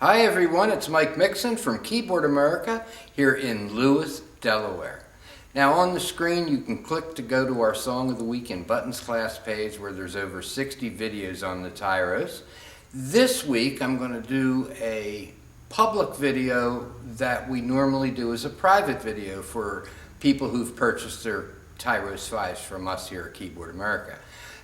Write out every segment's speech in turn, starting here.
Hi everyone, it's Mike Mixon from Keyboard America here in Lewis, Delaware. Now on the screen you can click to go to our Song of the Week in Buttons class page where there's over 60 videos on the Tyros. This week I'm going to do a public video that we normally do as a private video for people who've purchased their Tyros 5s from us here at Keyboard America.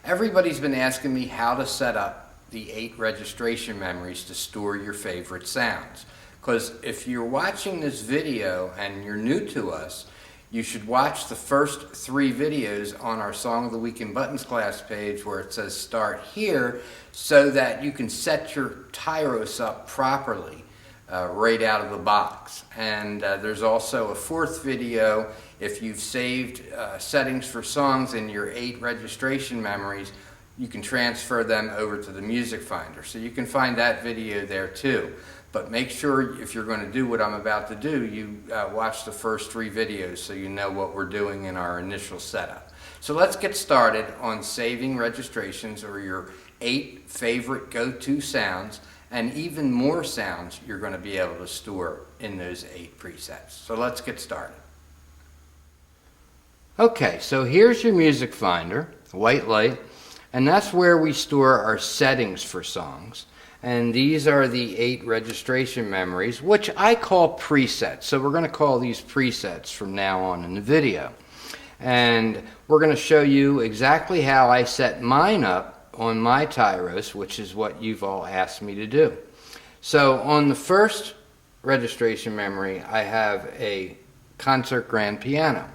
Everybody's been asking me how to set up the 8 registration memories to store your favorite sounds. Because if you're watching this video and you're new to us, you should watch the first 3 videos on our Song of the Week in Buttons class page where it says start here, so that you can set your Tyros up properly right out of the box. And there's also a 4th video if you've saved settings for songs in your 8 registration memories. You can transfer them over to the music finder. So you can find that video there too. But make sure if you're going to do what I'm about to do, you watch the first 3 videos so you know what we're doing in our initial setup. So let's get started on saving registrations, or your 8 favorite go-to sounds, and even more sounds you're going to be able to store in those 8 presets. So let's get started. Okay, so here's your music finder, white light. And that's where we store our settings for songs. And these are the 8 registration memories, which I call presets. So we're going to call these presets from now on in the video. And we're going to show you exactly how I set mine up on my Tyros, which is what you've all asked me to do. So on the first registration memory, I have a concert grand piano.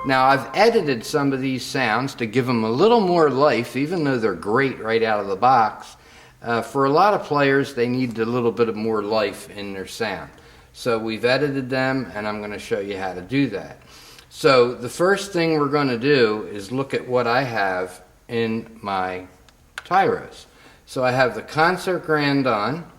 Now I've edited some of these sounds to give them a little more life, even though they're great right out of the box. For a lot of players, they need a little bit of more life in their sound. So we've edited them, and I'm going to show you how to do that. So the first thing we're going to do is look at what I have in my Tyros. So I have the concert grand on,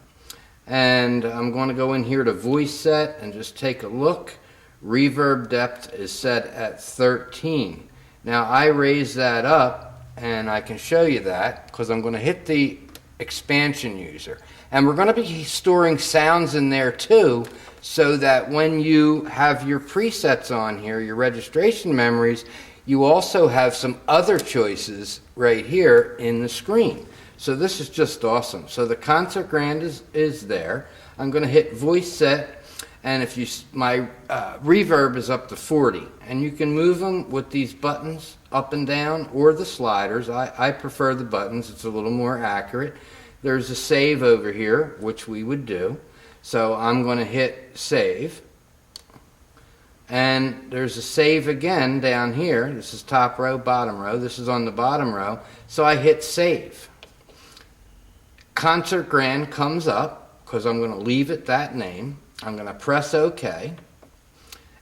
and I'm going to go in here to voice set and just take a look. Reverb depth is set at 13. Now I raise that up, and I can show you that because I'm going to hit the expansion user, and we're going to be storing sounds in there too, so that when you have your presets on here, your registration memories, you also have some other choices right here in the screen. So this is just awesome. So the concert grand is there. I'm going to hit voice set. And if you, my reverb is up to 40, and you can move them with these buttons up and down or the sliders. I prefer the buttons, it's a little more accurate. There's a save over here, which we would do. So I'm going to hit save. And there's a save again down here. This is top row, bottom row. This is on the bottom row. So I hit save. Concert grand comes up because I'm going to leave it that name. I'm going to press OK,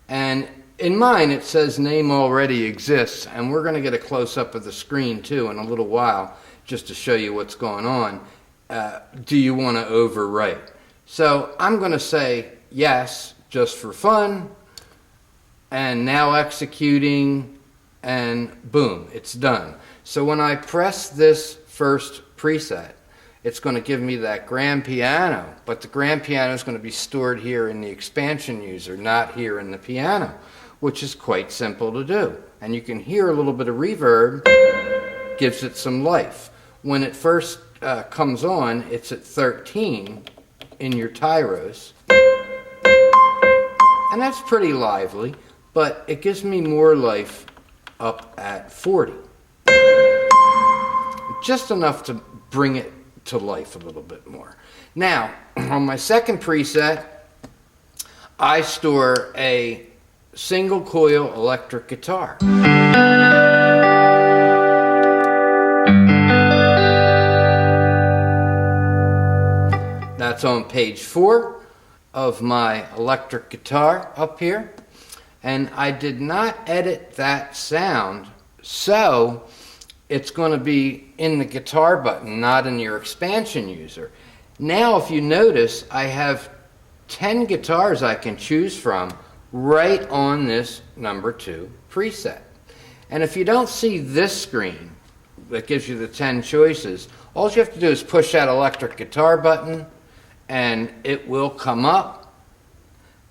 and in mine it says name already exists, and we're going to get a close-up of the screen too in a little while just to show you what's going on. Do you want to overwrite? So I'm going to say yes, just for fun, and now executing, and boom, it's done. So when I press this first preset, it's going to give me that grand piano, but the grand piano is going to be stored here in the expansion user, not here in the piano, which is quite simple to do. And you can hear a little bit of reverb, gives it some life. When it first comes on, it's at 13 in your Tyros, and that's pretty lively, but it gives me more life up at 40. Just enough to bring it to life a little bit more. Now, on my second preset, I store a single coil electric guitar. That's on page 4 of my electric guitar up here. And I did not edit that sound, so it's going to be in the guitar button, not in your expansion user. Now, if you notice, I have 10 guitars I can choose from right on this number 2 preset. And if you don't see this screen that gives you the 10 choices, all you have to do is push that electric guitar button, and it will come up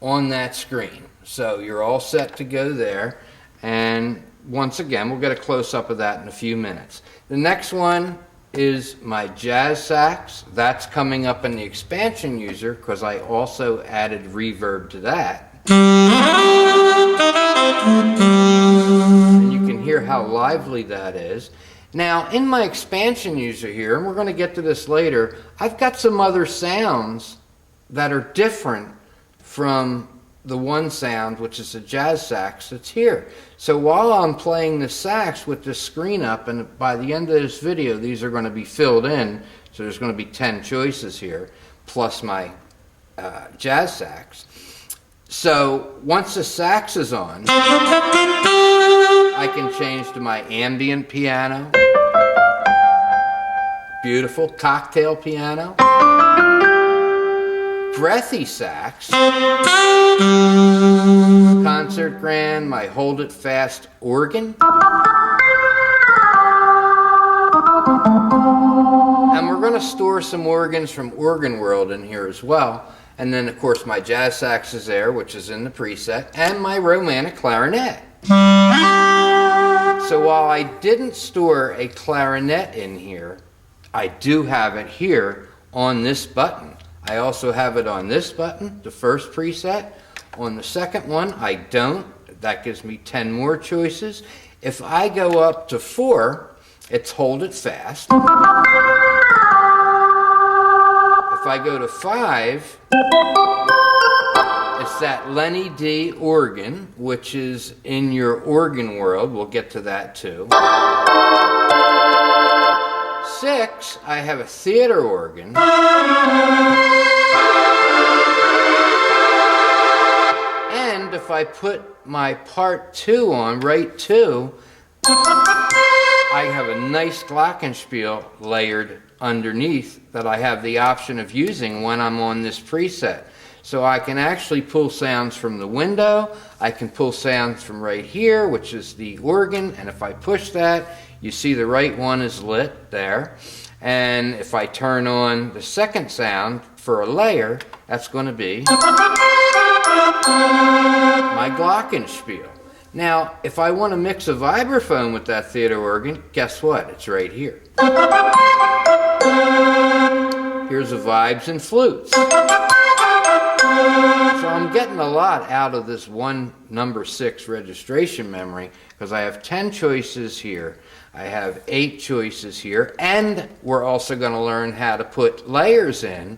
on that screen. So you're all set to go there, and once again we'll get a close-up of that in a few minutes. The next one is my jazz sax. That's coming up in the expansion user because I also added reverb to that. And you can hear how lively that is. Now in my expansion user here, and we're going to get to this later, I've got some other sounds that are different from the one sound, which is the jazz sax that's here. So while I'm playing the sax with the screen up, and by the end of this video these are going to be filled in, so there's going to be 10 choices here plus my jazz sax. So once the sax is on, I can change to my ambient piano, beautiful cocktail piano, breathy sax, concert grand, my hold it fast organ, and we're going to store some organs from Organ World in here as well. And then of course my jazz sax is there, which is in the preset, and my romantic clarinet. So while I didn't store a clarinet in here, I do have it here on this button. I also have it on this button, the first preset. On the second one, I don't. That gives me 10 more choices. If I go up to 4, it's hold it fast. If I go to 5, it's that Lenny D organ, which is in your Organ World. We'll get to that too. 6, I have a theater organ. And if I put my part 2 on, right 2, I have a nice glockenspiel layered underneath that I have the option of using when I'm on this preset. So I can actually pull sounds from the window, I can pull sounds from right here, which is the organ, and if I push that, you see the right one is lit there. And if I turn on the second sound for a layer, that's going to be my glockenspiel. Now, if I want to mix a vibraphone with that theater organ, guess what? It's right here. Here's the vibes and flutes. So I'm getting a lot out of this one number 6 registration memory because I have 10 choices here. I have 8 choices here, and we're also going to learn how to put layers in,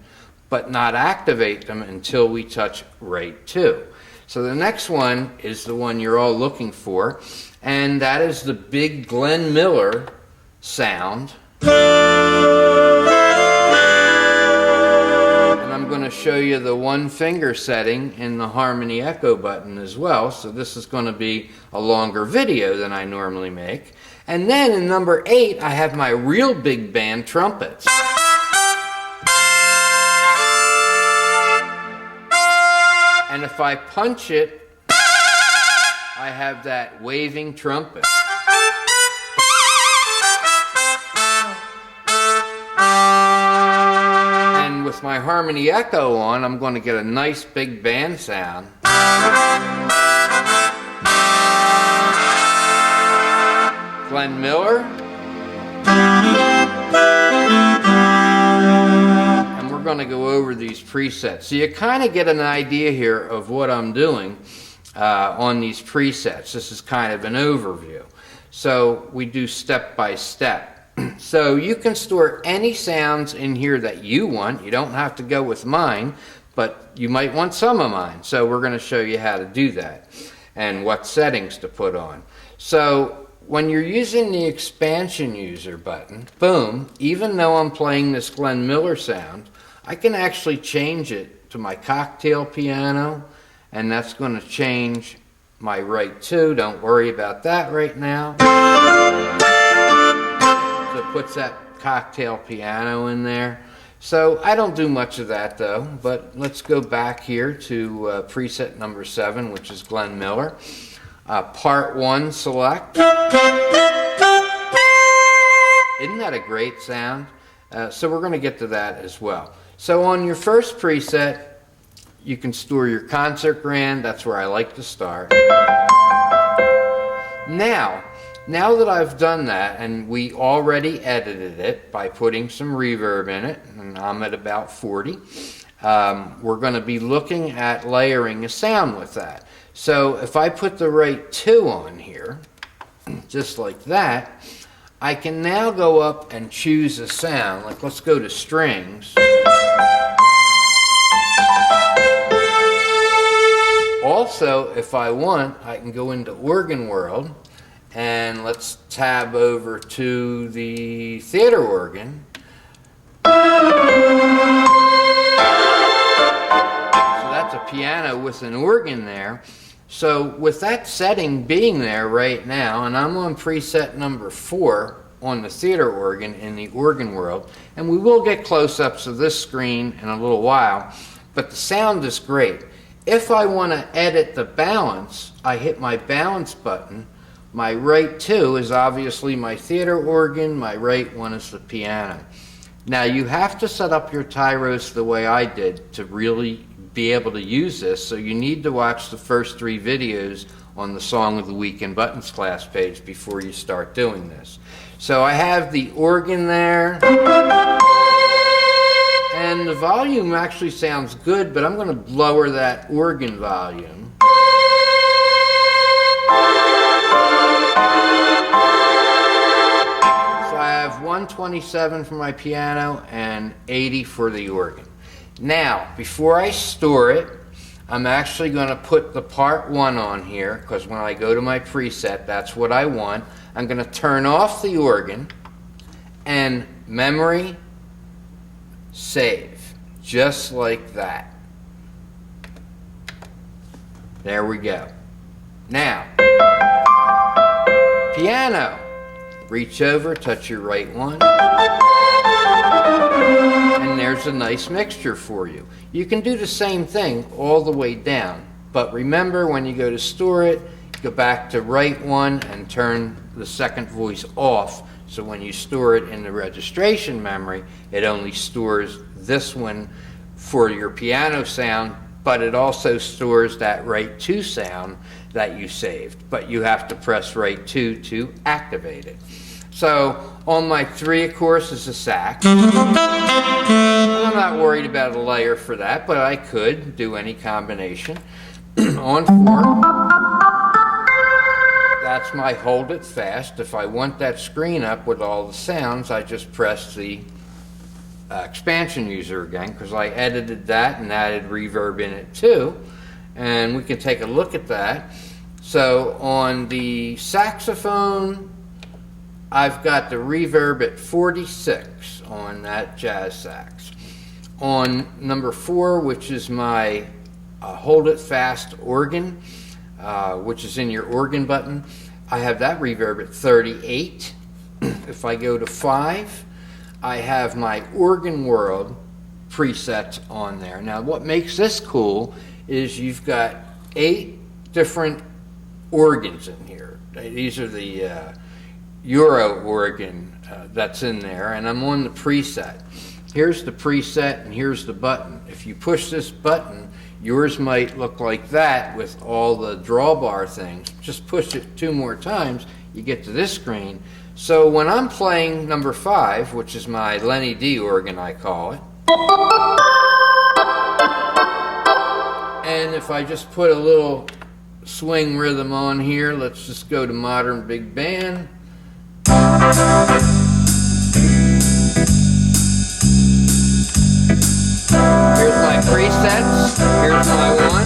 but not activate them until we touch rate 2. So the next one is the one you're all looking for, and that is the big Glenn Miller sound. And I'm going to show you the one finger setting in the harmony echo button as well, so this is going to be a longer video than I normally make. And then in number 8, I have my real big band trumpets. And if I punch it, I have that waving trumpet. And with my harmony echo on, I'm going to get a nice big band sound. Glenn Miller. And we're going to go over these presets. So you kind of get an idea here of what I'm doing on these presets. This is kind of an overview. So we do step by step. So you can store any sounds in here that you want. You don't have to go with mine, but you might want some of mine. So we're going to show you how to do that and what settings to put on. So when you're using the expansion user button, boom, even though I'm playing this Glenn Miller sound, I can actually change it to my cocktail piano, and that's going to change my right 2. Don't worry about that right now. So it puts that cocktail piano in there. So I don't do much of that though, but let's go back here to preset number 7, which is Glenn Miller. Part 1 select. Isn't that a great sound? So we're going to get to that as well. So on your first preset, you can store your concert grand. That's where I like to start. Now that I've done that, and we already edited it by putting some reverb in it, and I'm at about 40, we're going to be looking at layering a sound with that. So if I put the right 2 on here, just like that, I can now go up and choose a sound. Like, let's go to strings. Also, if I want, I can go into organ world, and let's tab over to the theater organ. So that's a piano with an organ there. So with that setting being there right now, and I'm on preset number 4 on the theater organ in the organ world, and we will get close-ups of this screen in a little while, but the sound is great. If I want to edit the balance, I hit my balance button. My right 2 is obviously my theater organ, my right 1 is the piano. Now you have to set up your Tyros the way I did to really be able to use this, so you need to watch the first 3 videos on the Song of the Week and Buttons class page before you start doing this. So I have the organ there, and the volume actually sounds good, but I'm going to lower that organ volume. So I have 127 for my piano and 80 for the organ. Now, before I store it, I'm actually going to put the part 1 on here, because when I go to my preset, that's what I want. I'm going to turn off the organ and memory save, just like that. There we go. Now, piano. Reach over, touch your right 1. And there's a nice mixture for you. You can do the same thing all the way down, but remember, when you go to store it, go back to right 1 and turn the second voice off, so when you store it in the registration memory, it only stores this one for your piano sound, but it also stores that right 2 sound that you saved, but you have to press right 2 to activate it. So on my 3, of course, is a sax. I'm not worried about a layer for that, but I could do any combination. On 4, that's my hold it fast. If I want that screen up with all the sounds, I just press the expansion user again, because I edited that and added reverb in it too. And we can take a look at that. So on the saxophone, I've got the reverb at 46 on that jazz sax. On number 4, which is my hold it fast organ, which is in your organ button, I have that reverb at 38. If I go to 5, I have my organ world preset on there. Now what makes this cool is you've got 8 different organs in here. These are the Euro organ that's in there, and I'm on the preset. Here's the preset and here's the button. If you push this button, yours might look like that with all the drawbar things. Just push it 2 more times, you get to this screen. So when I'm playing number 5, which is my Lenny D organ, I call it, and if I just put a little swing rhythm on here, let's just go to modern big band. Here's my presets. Here's my 1.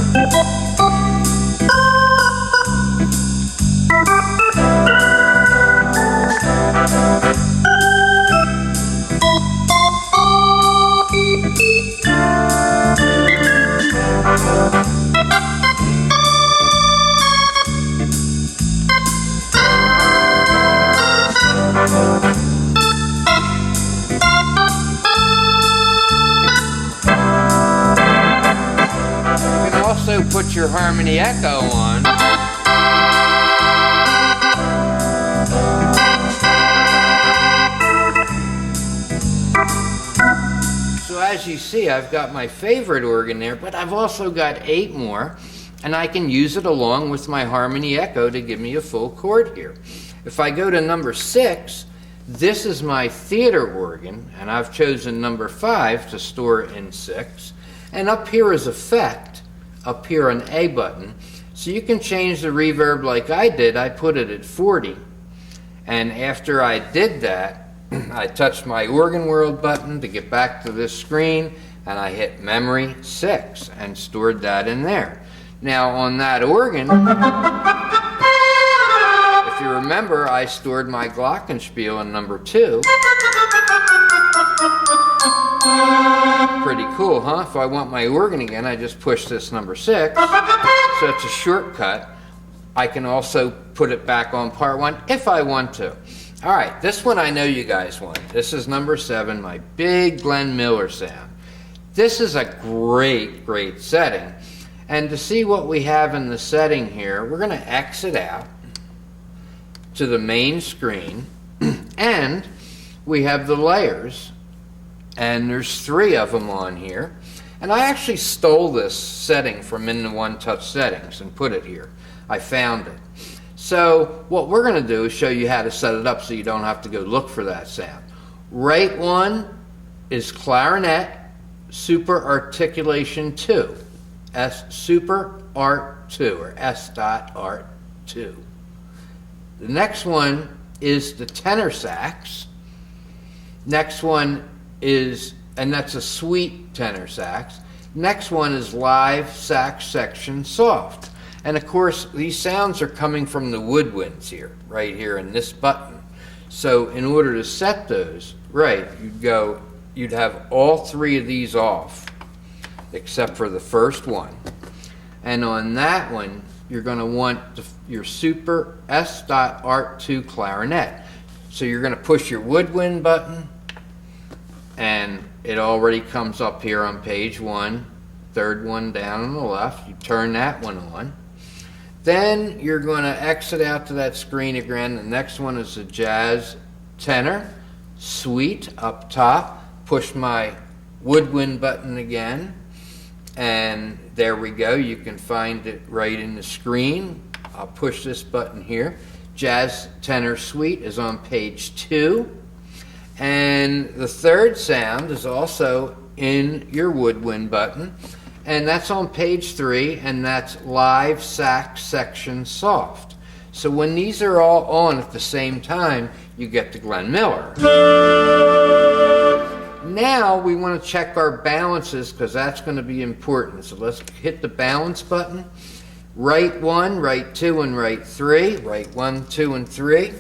Put your harmony echo on. So as as you see, I've got my favorite organ there, but I've also got 8 more, and I can use it along with my harmony echo to give me a full chord here. If I go to number 6, this is my theater organ, and I've chosen number 5 to store in 6. And up here is effect, up here on A button. So you can change the reverb like I did. I put it at 40. And after I did that, I touched my organ world button to get back to this screen, and I hit memory 6 and stored that in there. Now on that organ, if you remember, I stored my glockenspiel in number 2. Pretty cool, huh? If I want my organ again, I just push this number 6. So it's a shortcut. I can also put it back on part 1 if I want to. All right, this one I know you guys want. This is number 7, my big Glenn Miller sound. This is a great, great setting. And to see what we have in the setting here, we're going to exit out to the main screen, and we have the layers, and there's 3 of them on here. And I actually stole this setting from in the One Touch settings and put it here. I found it. So what we're going to do is show you how to set it up so you don't have to go look for that sound. Right 1 is clarinet super articulation 2, super art 2, or S dot art 2. The next one is the tenor sax. Next one is, and that's a sweet tenor sax. Next one is live sax section soft. And of course, these sounds are coming from the woodwinds here, right here in this button. So in order to set those, right, you'd have all 3 of these off, except for the first one. And on that one, you're going to want your super S.Art2 clarinet. So you're going to push your woodwind button, and it already comes up here on page 1, third one down on the left. You turn that one on. Then you're going to exit out to that screen again. The next one is the jazz tenor, sweet up top. Push my woodwind button again, and there we go. You can find it right in the screen. I'll push this button here. Jazz tenor suite is on page 2. And the third sound is also in your woodwind button, and that's on page 3, and that's live sax section soft. So when these are all on at the same time, you get the Glenn Miller. Now we want to check our balances, because that's going to be important. So let's hit the balance button. Right 1, right 2, and right 3. Right 1, 2, and 3.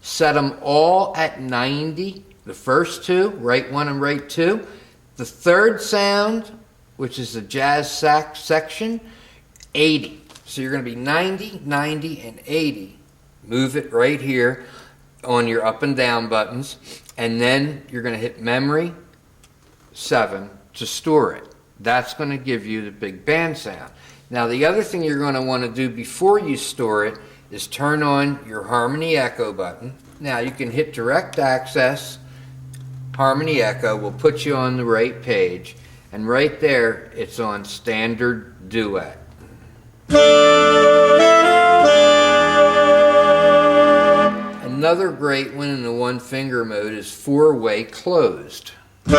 Set them all at 90. The first 2, right 1 and right 2. The third sound, which is the jazz sax section, 80. So you're going to be 90, 90, and 80. Move it right here on your up and down buttons, and then you're going to hit memory 7 to store it. That's going to give you the big band sound. Now the other thing you're going to want to do before you store it is turn on your harmony echo button. Now you can hit direct access. Harmony echo will put you on the right page, and right there it's on standard duet. Another great one in the one finger mode is 4-way closed. So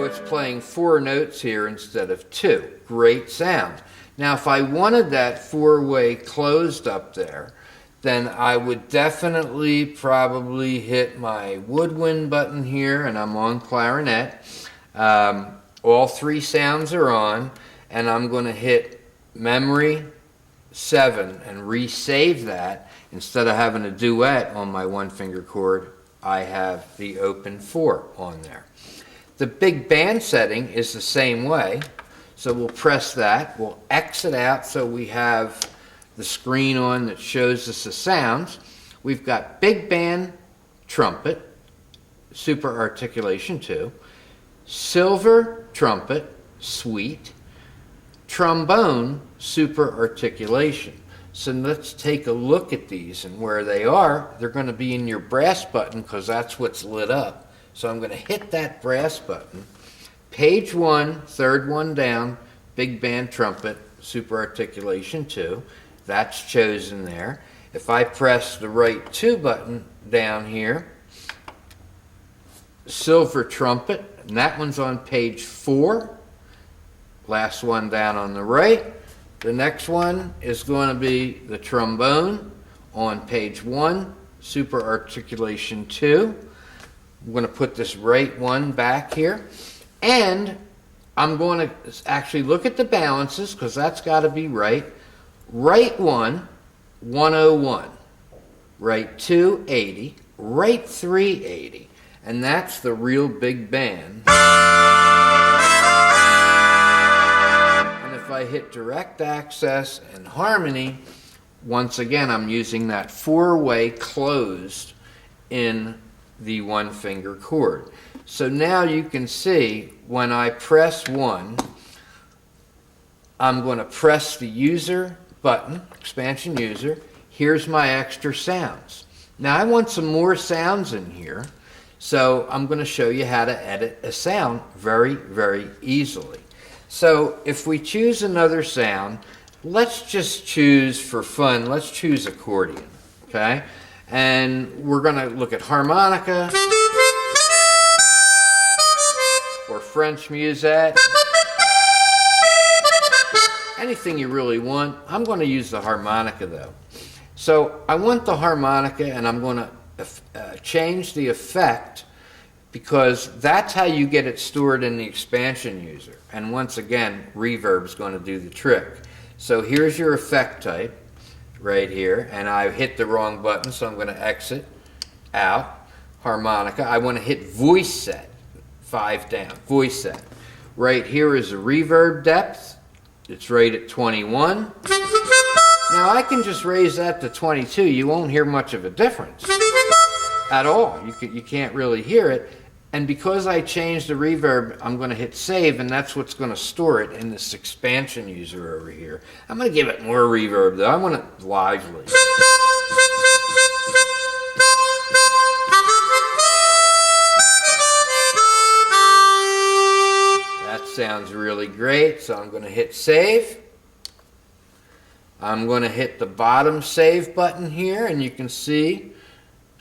it's playing 4 notes here instead of 2. Great sound. Now if I wanted that 4-way closed up there, then I would definitely probably hit my woodwind button here, and I'm on clarinet. All 3 sounds are on, and I'm going to hit memory 7 and resave that. Instead of having a duet on my one finger chord, I have the open 4 on there. The big band setting is the same way, so we'll press that. We'll exit out so we have the screen on that shows us the sounds. We've got big band trumpet, super articulation 2, silver trumpet, sweet, trombone, super articulation. So let's take a look at these and where they are. They're going to be in your brass button because that's what's lit up. So I'm going to hit that brass button. Page 1, third one down, big band trumpet, super articulation 2. That's chosen there. If I press the right 2 button down here, silver trumpet, and that one's on page 4. Last one down on the right. The next one is going to be the trombone on page 1, super articulation 2. I'm going to put this right one back here. And I'm going to actually look at the balances because that's got to be right. Right 1, 101. Right 2, 80. Right 3, 80. And that's the real big band. And if I hit direct access and harmony, once again I'm using that 4-way closed in the 1-finger chord. So now you can see when I press 1, I'm going to press the user button, expansion user. Here's my extra sounds. Now I want some more sounds in here, so I'm going to show you how to edit a sound very, very easily. So if we choose another sound, let's just choose for fun, let's choose accordion, okay? And we're going to look at harmonica or French musette. Anything you really want. I'm going to use the harmonica though. So I want the harmonica and I'm going to change the effect because that's how you get it stored in the expansion user. And once again, reverb is going to do the trick. So here's your effect type right here, and I hit the wrong button, so I'm going to exit out. Harmonica. I want to hit voice set, 5 down, voice set. Right here is a reverb depth. It's right at 21. Now I can just raise that to 22. You won't hear much of a difference at all. You can't really hear it. And because I changed the reverb, I'm going to hit save, and that's what's going to store it in this expansion user over here. I'm going to give it more reverb though. I want it lively. That sounds really great, so I'm going to hit save. I'm going to hit the bottom save button here, and you can see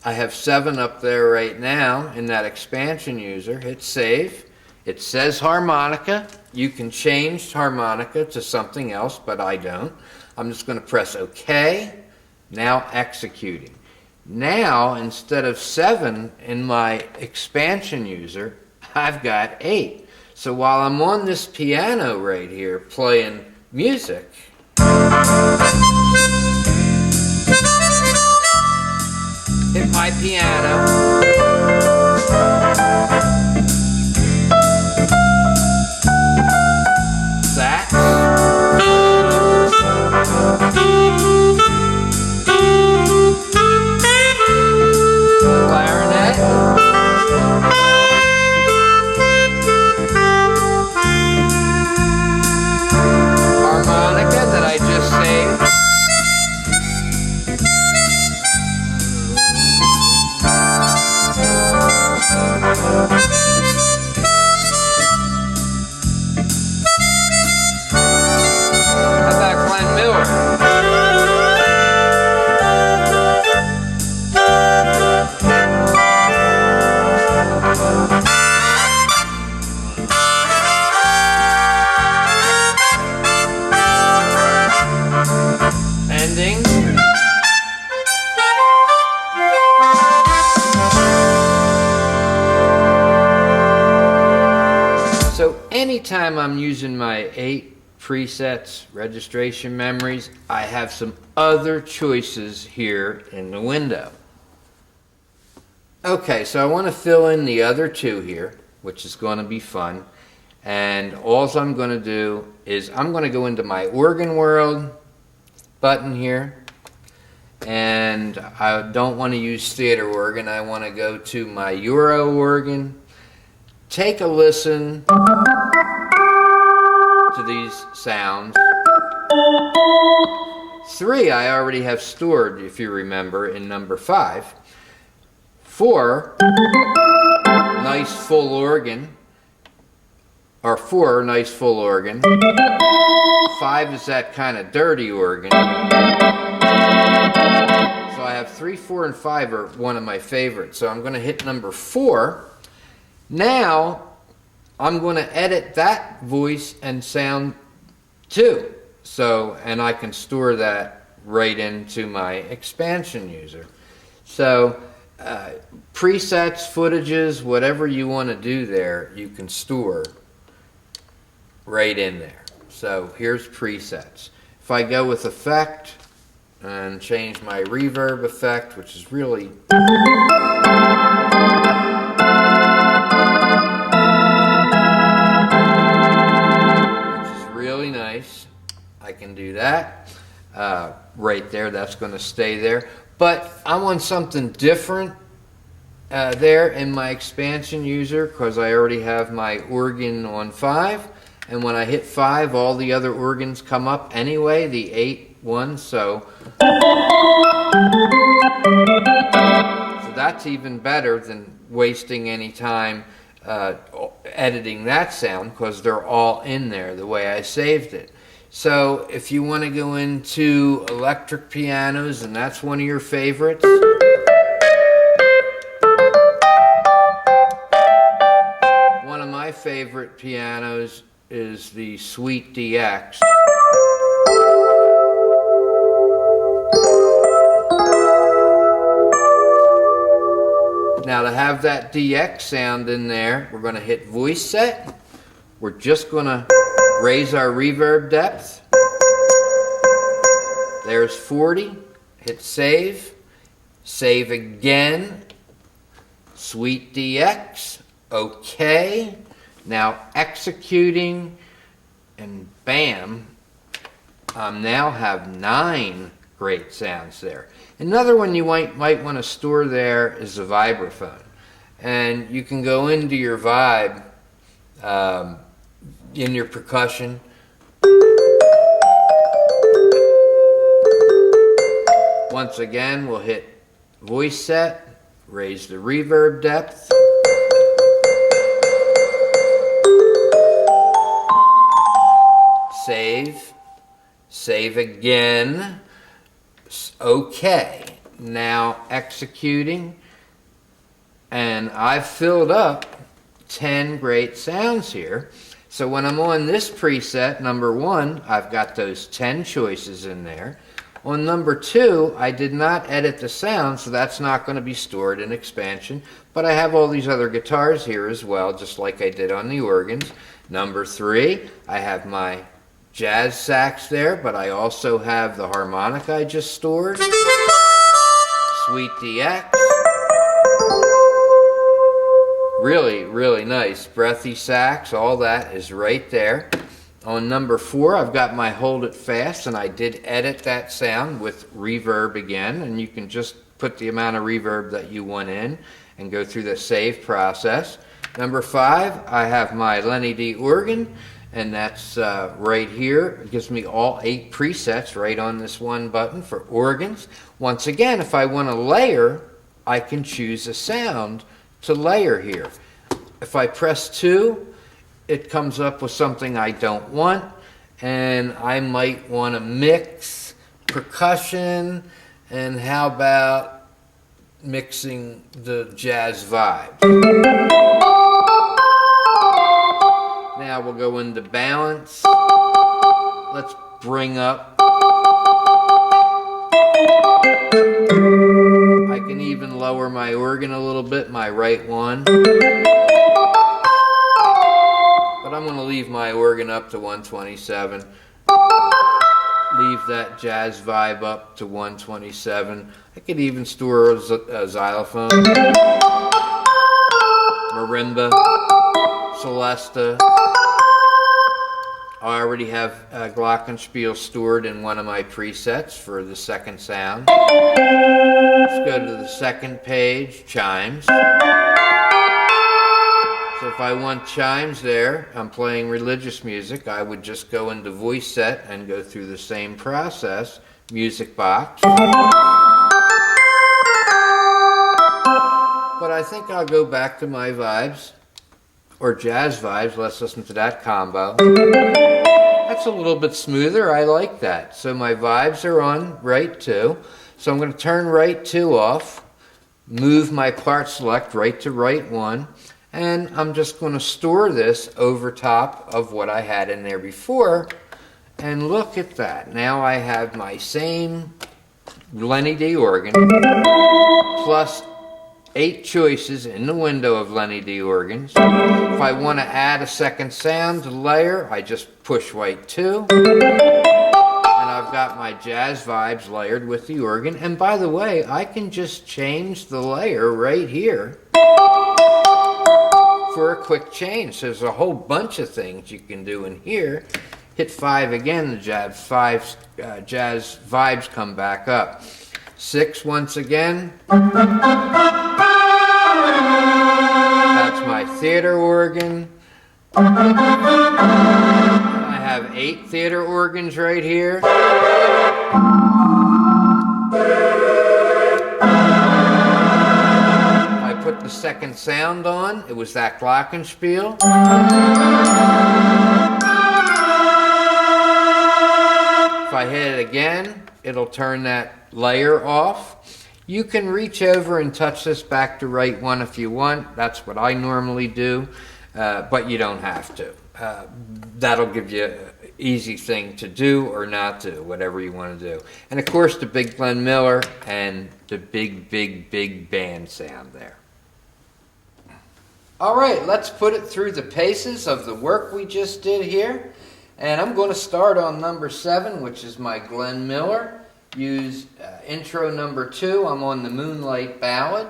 I have 7 up there right now in that expansion user. Hit save. It says harmonica. You can change harmonica to something else, but I don't. I'm just going to press OK. Now executing. Now, instead of 7 in my expansion user, I've got 8. So while I'm on this piano right here playing music, hit my piano, sax, clarinet, harmonica that I just saved, how about Glenn Miller? Ending. So anytime I'm using my 8 presets, registration memories, I have some other choices here in the window. Okay, so I want to fill in the other 2 here, which is going to be fun. And all I'm going to do is I'm going to go into my organ world button here. And I don't want to use theater organ. I want to go to my Euro organ. Take a listen to these sounds. 3 I already have stored, if you remember, in number 5. 4, nice full organ, or 4 nice full organ. 5 is that kind of dirty organ. So I have 3, 4, and 5 are one of my favorites. So I'm going to hit number 4. Now I'm going to edit that voice and sound too. So, and I can store that right into my expansion user. So presets, footages, whatever you want to do there, you can store right in there. So here's presets. If I go with effect and change my reverb effect, which is really nice, I can do that right there. That's going to stay there. But I want something different there in my expansion user, because I already have my organ on 5. And when I hit 5, all the other organs come up anyway, the 8 ones. So that's even better than wasting any time editing that sound, because they're all in there the way I saved it. So if you want to go into electric pianos, and that's one of your favorites, one of my favorite pianos is the Sweet DX. Now to have that DX sound in there, we're going to hit voice set. We're just going to raise our reverb depth. There's 40. Hit save. Save again. Sweet DX. Okay. Now executing, and bam, I now have 9 great sounds there. Another one you might want to store there is the vibraphone. And you can go into your vibe in your percussion. Once again, we'll hit voice set, raise the reverb depth. Save. Save again. Okay. Now executing. And I've filled up 10 great sounds here. So when I'm on this preset, number 1, I've got those 10 choices in there. On number 2, I did not edit the sound, so that's not going to be stored in expansion. But I have all these other guitars here as well, just like I did on the organs. Number 3, I have my jazz sax there, but I also have the harmonica I just stored. Sweet DX. Really, really nice. Breathy sax, all that is right there. On number 4, I've got my Hold It Fast, and I did edit that sound with reverb again, and you can just put the amount of reverb that you want in and go through the save process. Number 5, I have my Lenny D organ, and that's right here. It gives me all 8 presets right on this one button for organs. Once again, if I want to layer, I can choose a sound to layer here. If I press 2, it comes up with something I don't want, and I might want to mix percussion, and how about mixing the jazz vibe. Now we'll go into balance. Let's bring up. I can even lower my organ a little bit, my right one. But I'm going to leave my organ up to 127. Leave that jazz vibe up to 127. I could even store a xylophone, marimba, celesta. I already have glockenspiel stored in one of my presets for the second sound. Let's go to the second page, chimes. So if I want chimes there, I'm playing religious music, I would just go into voice set and go through the same process. Music box. But I think I'll go back to my vibes, or jazz vibes. Let's listen to that combo. That's a little bit smoother. I like that. So my vibes are on right 2. So I'm going to turn right 2 off, move my part select right to right 1, and I'm just going to store this over top of what I had in there before. And look at that. Now I have my same Lenny D organ plus 8 choices in the window of Lenny D organs. If I want to add a second sound to layer, I just push white 2. And I've got my jazz vibes layered with the organ. And by the way, I can just change the layer right here for a quick change. So there's a whole bunch of things you can do in here. Hit 5 again, the jazz vibes come back up. 6 once again. That's my theater organ. I have 8 theater organs right here. I put the second sound on. It was that glockenspiel. If I hit it again, it'll turn that layer off. You can reach over and touch this back to right 1 if you want. That's what I normally do, but you don't have to. That'll give you an easy thing to do or not do, whatever you want to do. And of course the big Glenn Miller and the big band sound there. All right, let's put it through the paces of the work we just did here. And I'm going to start on number 7, which is my Glenn Miller. Use intro number 2. I'm on the Moonlight Ballad.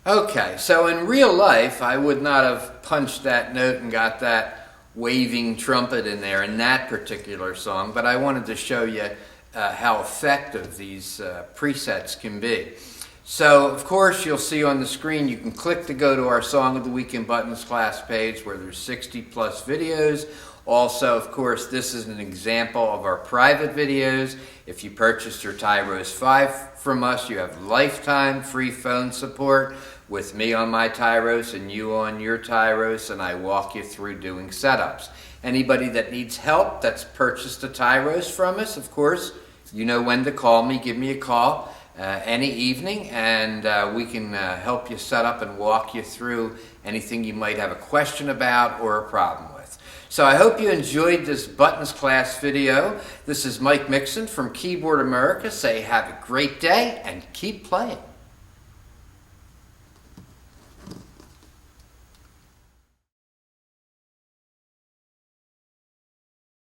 Okay, so in real life, I would not have punched that note and got that waving trumpet in there in that particular song, but I wanted to show you how effective these presets can be. So, of course, you'll see on the screen, you can click to go to our Song of the Week in Buttons class page where there's 60 plus videos Also, of course, this is an example of our private videos. If you purchased your Tyros 5 from us, you have lifetime free phone support with me on my Tyros and you on your Tyros, and I walk you through doing setups. Anybody that needs help that's purchased a Tyros from us, of course, you know when to call me. Give me a call any evening, and we can help you set up and walk you through anything you might have a question about or a problem with. So I hope you enjoyed this buttons class video. This is Mike Mixon from Keyboard America. Say have a great day and keep playing.